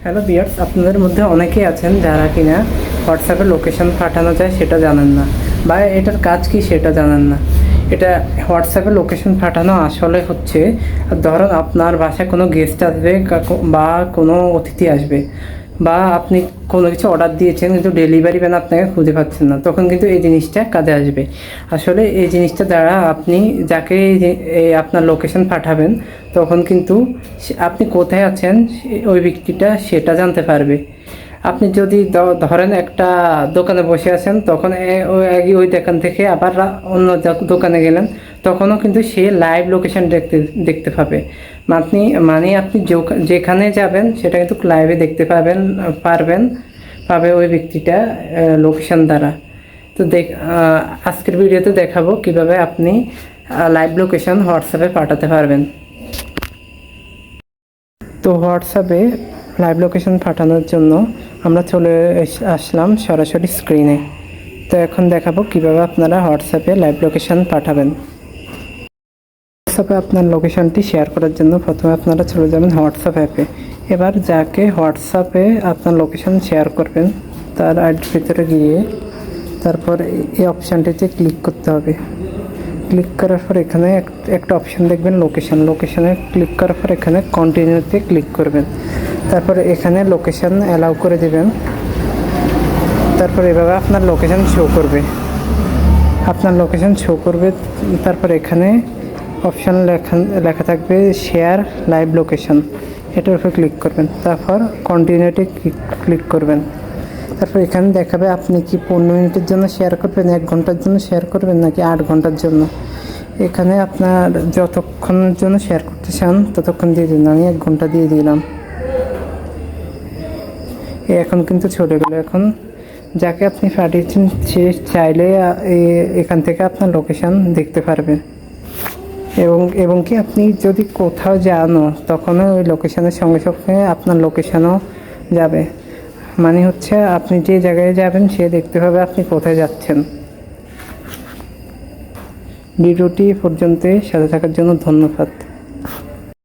Hello viewers, আপনাদের মধ্যে অনেকেই আছেন যারা কিনা হোয়াটসঅ্যাপে লোকেশন পাঠানো যায় সেটা জানেন না, বা এটার কাজ কি সেটা জানেন না। এটা হোয়াটসঅ্যাপে লোকেশন পাঠানো আসলে হচ্ছে, ধরুন আপনার বাসায় কোনো গেস্ট আসবে বা কোনো অতিথি আসবে, বা আপনি কোনো কিছু অর্ডার দিয়েছেন কিন্তু ডেলিভারি ম্যান আপনাকে খুঁজে পাচ্ছেন না, তখন কিন্তু এই জিনিসটা কাজে আসবে। আসলে এই জিনিসটা দ্বারা আপনি যাকে আপনার লোকেশন পাঠাবেন, তখন কিন্তু আপনি কোথায় আছেন ওই ব্যক্তিটা সেটা জানতে পারবে। আপনি যদি ধরেন একটা দোকানে বসে আছেন, তখন ওই দোকান থেকে আবার অন্য দোকানে গেলেন, তখনও কিন্তু সে লাইভ লোকেশন দেখতে পাবে। আপনি যেখানে যাবেন সেটা কিন্তু লাইভে দেখতে পাবে ওই ব্যক্তিটা লোকেশন দ্বারা। তো আজকের ভিডিওতে দেখাবো কিভাবে আপনি লাইভ লোকেশন হোয়াটসঅ্যাপে পাঠাতে পারবেন। তো হোয়াটসঅ্যাপে লাইভ লোকেশন পাঠানোর জন্য আমরা চলে আসলাম সরাসরি স্ক্রিনে। তো এখন দেখাবো কিভাবে আপনারা হোয়াটসঅ্যাপে লাইভ লোকেশন পাঠাবেন। হোয়াটসঅ্যাপে আপনার লোকেশনটি শেয়ার করার জন্য প্রথমে আপনারা চলে যাবেন হোয়াটসঅ্যাপ অ্যাপে। এবার যাকে হোয়াটসঅ্যাপে আপনার লোকেশন শেয়ার করবেন তার আইডির ভিতরে গিয়ে তারপর এই অপশানটিতে ক্লিক করতে হবে। ক্লিক করার পর এখানে একটা অপশান দেখবেন লোকেশানে ক্লিক করার পর এখানে কন্টিনিউতে ক্লিক করবেন। তারপরে এখানে লোকেশান অ্যালাউ করে দেবেন। তারপর এভাবে আপনার লোকেশান শো করবে। তারপর এখানে অপশান লেখা থাকবে শেয়ার লাইভ লোকেশন, এটার উপর ক্লিক করবেন। তারপর কন্টিনিউতে ক্লিক করবেন। তারপর এখানে দেখাবে আপনি কি 15 মিনিটের জন্য শেয়ার করবেন, 1 ঘন্টার জন্য শেয়ার করবেন, নাকি 8 ঘন্টার জন্য। এখানে আপনার যতক্ষণের জন্য শেয়ার করতে চান ততক্ষণ দিয়ে দিন। আমি 1 ঘন্টা দিয়ে দিলাম। এখন কিন্তু চলে গেল। এখন যাকে আপনি পাঠিয়েছেন সে চাইলে এখান থেকে আপনার লোকেশান দেখতে পারবে, এবং কি আপনি যদি কোথাও যানও তখনও ওই লোকেশানের সঙ্গে সঙ্গে আপনার লোকেশানও যাবে। মানে হচ্ছে আপনি যে জায়গায় যাবেন সে দেখতে পাবে আপনি কোথায় যাচ্ছেন। ভিডিওটি পর্যন্ত সাথে থাকার জন্য ধন্যবাদ।